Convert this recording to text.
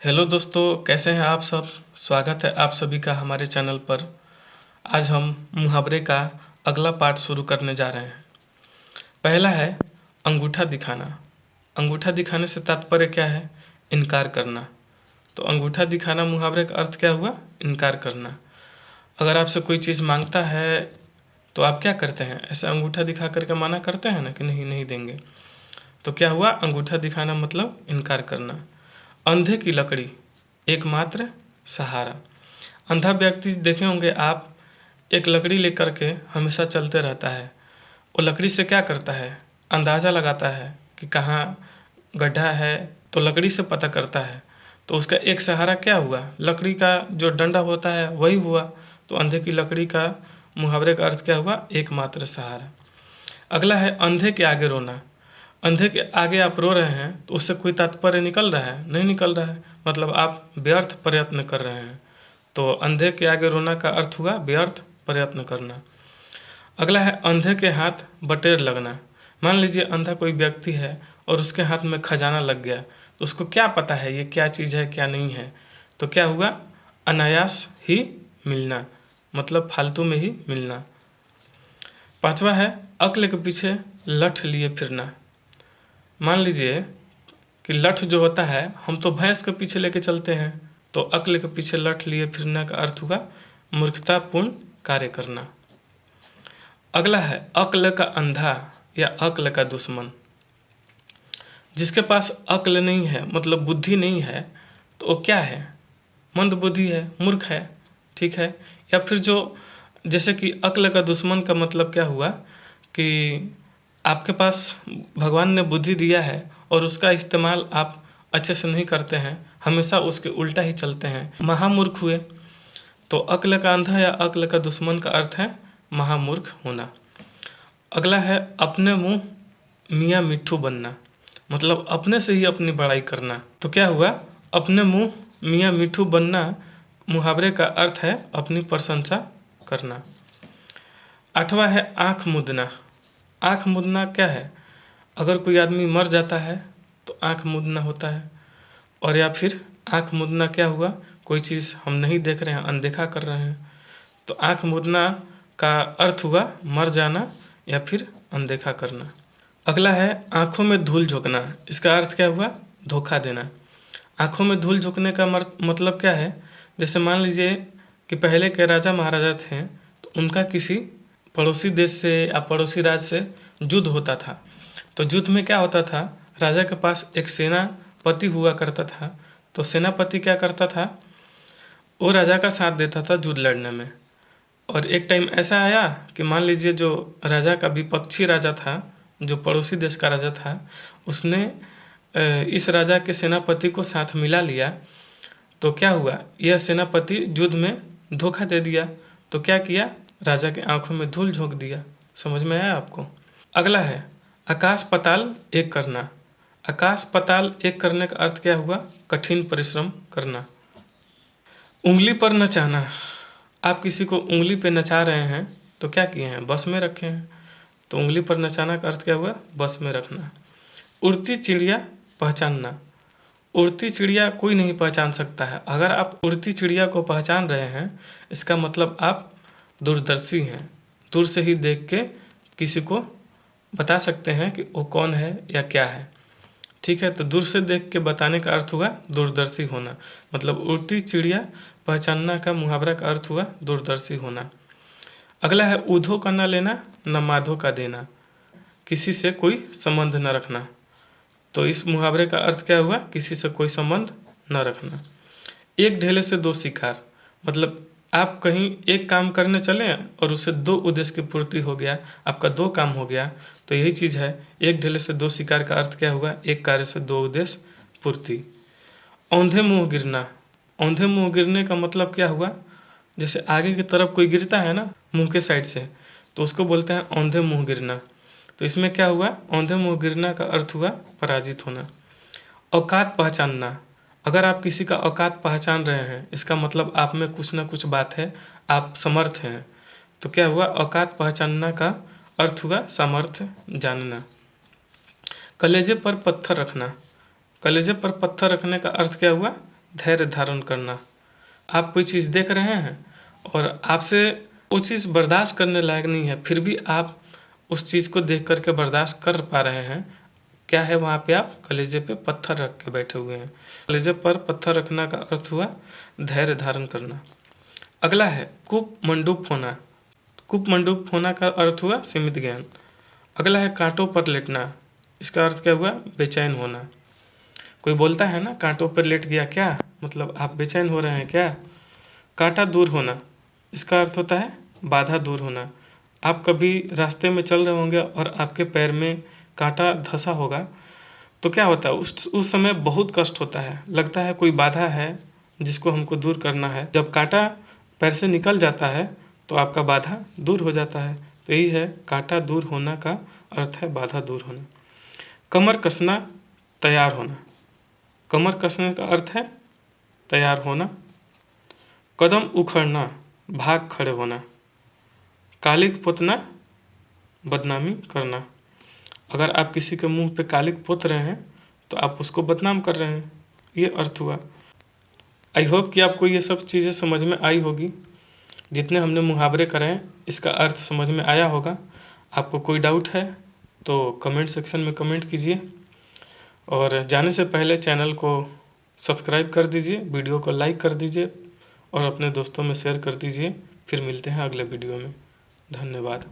Hello दोस्तों, कैसे हैं आप सब। स्वागत है आप सभी का हमारे चैनल पर। आज हम मुहावरे का अगला पार्ट शुरू करने जा रहे हैं। पहला है अंगूठा दिखाना। अंगूठा दिखाने से तात्पर्य क्या है? इनकार करना। तो अंगूठा दिखाना मुहावरे का अर्थ क्या हुआ? इनकार करना। अगर आपसे कोई चीज़ मांगता है तो आप क्या करते हैं? ऐसे अंगूठा दिखा करके मना करते हैं ना कि नहीं नहीं देंगे। तो क्या हुआ? अंगूठा दिखाना मतलब इनकार करना। अंधे की लकड़ी एकमात्र सहारा। अंधा व्यक्ति देखे होंगे आप, एक लकड़ी लेकर के हमेशा चलते रहता है। वो लकड़ी से क्या करता है? अंदाज़ा लगाता है कि कहाँ गड्ढा है, तो लकड़ी से पता करता है। तो उसका एक सहारा क्या हुआ? लकड़ी का जो डंडा होता है वही हुआ। तो अंधे की लकड़ी का मुहावरे का अर्थ क्या हुआ? एकमात्र सहारा। अगला है अंधे के आगे रोना। अंधे के आगे आप रो रहे हैं तो उससे कोई तात्पर्य निकल रहा है? नहीं निकल रहा है, मतलब आप व्यर्थ प्रयत्न कर रहे हैं। तो अंधे के आगे रोना का अर्थ हुआ व्यर्थ प्रयत्न करना। अगला है अंधे के हाथ बटेर लगना। मान लीजिए अंधा कोई व्यक्ति है और उसके हाथ में खजाना लग गया, तो उसको क्या पता है ये क्या चीज़ है क्या नहीं है। तो क्या हुआ? अनायास ही मिलना, मतलब फालतू में ही मिलना। पांचवा है अक्ल के पीछे लठ लिए फिरना। मान लीजिए कि लठ जो होता है, हम तो भैंस के पीछे लेके चलते हैं, तो अक्ल के पीछे लठ लिए फिरने का अर्थ हुआ मूर्खतापूर्ण कार्य करना। अगला है अक्ल का अंधा या अक्ल का दुश्मन। जिसके पास अक्ल नहीं है, मतलब बुद्धि नहीं है, तो वो क्या है? मंद बुद्धि है, मूर्ख है। ठीक है। या फिर जो, जैसे कि अक्ल का दुश्मन का मतलब क्या हुआ कि आपके पास भगवान ने बुद्धि दिया है और उसका इस्तेमाल आप अच्छे से नहीं करते हैं, हमेशा उसके उल्टा ही चलते हैं, महामूर्ख हुए। तो अक्ल का अंधा या अक्ल का दुश्मन का अर्थ है महामूर्ख होना। अगला है अपने मुंह मियाँ मिट्ठू बनना, मतलब अपने से ही अपनी बड़ाई करना। तो क्या हुआ? अपने मुंह मियाँ मिट्ठू बनना मुहावरे का अर्थ है अपनी प्रशंसा करना। आठवां है आँख मूंदना। आँख मूंदना क्या है? अगर कोई आदमी मर जाता है तो आँख मूंदना होता है। और या फिर आँख मूंदना क्या हुआ? कोई चीज़ हम नहीं देख रहे हैं, अनदेखा कर रहे हैं, तो आँख मूंदना का अर्थ हुआ मर जाना या फिर अनदेखा करना। अगला है आँखों में धूल झोंकना। इसका अर्थ क्या हुआ? धोखा देना। आँखों में धूल झोंकने का मतलब क्या है? जैसे मान लीजिए कि पहले के राजा महाराजा थे, तो उनका किसी पड़ोसी देश से या पड़ोसी राज्य से युद्ध होता था। तो युद्ध में क्या होता था? राजा के पास एक सेनापति हुआ करता था। तो सेनापति क्या करता था? वो राजा का साथ देता था युद्ध लड़ने में। और एक टाइम ऐसा आया कि मान लीजिए जो राजा का विपक्षी राजा था, जो पड़ोसी देश का राजा था, उसने इस राजा के सेनापति को साथ मिला लिया। तो क्या हुआ? यह सेनापति युद्ध में धोखा दे दिया। तो क्या किया? राजा के आंखों में धूल झोंक दिया। समझ में आया आपको? अगला है आकाश पाताल एक करना। आकाश पाताल एक करने का अर्थ क्या हुआ? कठिन परिश्रम करना। उंगली पर नचाना। आप किसी को उंगली पे नचा रहे हैं तो क्या किए हैं? बस में रखे हैं। तो उंगली पर नचाना का अर्थ क्या हुआ? बस में रखना। उड़ती चिड़िया पहचानना। उड़ती चिड़िया कोई नहीं पहचान सकता है। अगर आप उड़ती चिड़िया को पहचान रहे हैं, इसका मतलब आप दूरदर्शी हैं। दूर से ही देख के किसी को बता सकते हैं कि वो कौन है या क्या है। ठीक है, तो दूर से देख के बताने का अर्थ हुआ दूरदर्शी होना। मतलब उड़ती चिड़िया पहचानना का मुहावरा का अर्थ हुआ दूरदर्शी होना। अगला है ऊधो का न लेना न माधो का देना। किसी से कोई संबंध न रखना। तो इस मुहावरे का अर्थ क्या हुआ? किसी से कोई संबंध न रखना। एक ढेले से दो शिकार, मतलब आप कहीं एक काम करने चले और उससे दो उद्देश्य की पूर्ति हो गया, आपका दो काम हो गया। तो यही चीज़ है, एक ढेले से दो शिकार का अर्थ क्या हुआ? एक कार्य से दो उद्देश्य पूर्ति। औंधे मुंह गिरना। औंधे मुंह गिरने का मतलब क्या हुआ? जैसे आगे की तरफ कोई गिरता है ना मुंह के साइड से, तो उसको बोलते हैं औंधे मुंह गिरना। तो इसमें क्या हुआ? औंधे मुंह गिरना का अर्थ हुआ पराजित होना। औकात पहचानना। अगर आप किसी का औकात पहचान रहे हैं, इसका मतलब आप में कुछ ना कुछ बात है, आप समर्थ हैं। तो क्या हुआ? औकात पहचानना का अर्थ हुआ सामर्थ्य जानना। कलेजे पर पत्थर रखना। कलेजे पर पत्थर रखने का अर्थ क्या हुआ? धैर्य धारण करना। आप कोई चीज़ देख रहे हैं और आपसे वो चीज़ बर्दाश्त करने लायक नहीं है, फिर भी आप उस चीज़ को देख कर के बर्दाश्त कर पा रहे हैं। क्या है, वहाँ पे आप कलेजे पे पत्थर रख के बैठे हुए हैं। कलेजे पर पत्थर रखना का अर्थ हुआ धैर्य धारण करना। अगला है कूपमंडूक होना। कूपमंडूक होना का अर्थ हुआ सीमित ज्ञान। अगला है कांटों पर लेटना। इसका अर्थ क्या हुआ, बेचैन होना। कोई बोलता है ना कांटों पर लेट गया, क्या मतलब आप बेचैन हो रहे हैं क्या। कांटा दूर होना, इसका अर्थ होता है बाधा दूर होना। आप कभी रास्ते में चल रहे होंगे और आपके पैर में कांटा धंसा होगा, तो क्या होता है, उस समय बहुत कष्ट होता है, लगता है कोई बाधा है जिसको हमको दूर करना है। जब कांटा पैर से निकल जाता है तो आपका बाधा दूर हो जाता है। तो यही है, कांटा दूर होना का अर्थ है बाधा दूर होना। कमर कसना, तैयार होना। कमर कसने का अर्थ है तैयार होना। कदम उखड़ना, भाग खड़े होना। कालिक पोतना, बदनामी करना। अगर आप किसी के मुंह पे कालिक पोत रहे हैं तो आप उसको बदनाम कर रहे हैं, ये अर्थ हुआ। आई होप कि आपको ये सब चीज़ें समझ में आई होगी। जितने हमने मुहावरे करे हैं इसका अर्थ समझ में आया होगा। आपको कोई डाउट है तो कमेंट सेक्शन में कमेंट कीजिए, और जाने से पहले चैनल को सब्सक्राइब कर दीजिए, वीडियो को लाइक कर दीजिए और अपने दोस्तों में शेयर कर दीजिए। फिर मिलते हैं अगले वीडियो में। धन्यवाद।